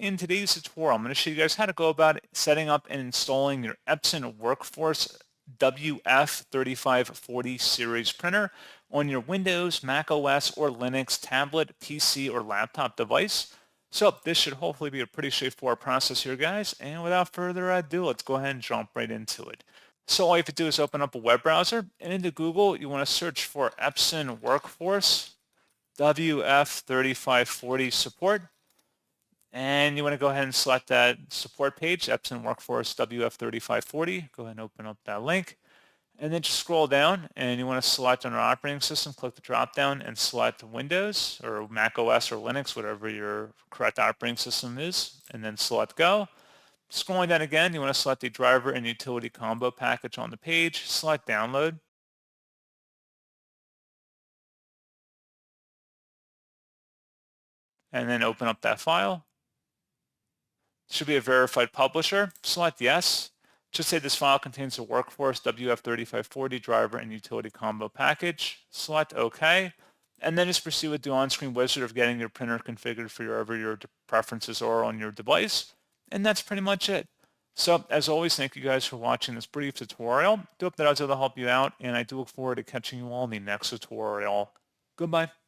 in today's tutorial, I'm going to show you guys how to go about setting up and installing your Epson WorkForce WF-3540 series printer on your Windows, Mac OS, or Linux tablet, PC, or laptop device. So this should hopefully be a pretty straightforward process here, guys. And without further ado, let's go ahead and jump right into it. So all you have to do is open up a web browser, and into Google, you want to search for Epson WorkForce WF-3540 support. And you want to go ahead and select that support page, Epson WorkForce WF-3540. Go ahead and open up that link. And then just scroll down and you want to select on our operating system, click the drop down and select Windows or Mac OS or Linux, whatever your correct operating system is, and then select Go. Scrolling down again, you want to select the driver and utility combo package on the page, select Download. And then open up that file. Should be a verified publisher. Select Yes. Just say this file contains the WorkForce WF-3540 driver and utility combo package. Select OK. And then just proceed with the on-screen wizard of getting your printer configured for wherever your preferences are on your device. And that's pretty much it. So as always, thank you guys for watching this brief tutorial. I hope that I was able to help you out, and I do look forward to catching you all in the next tutorial. Goodbye.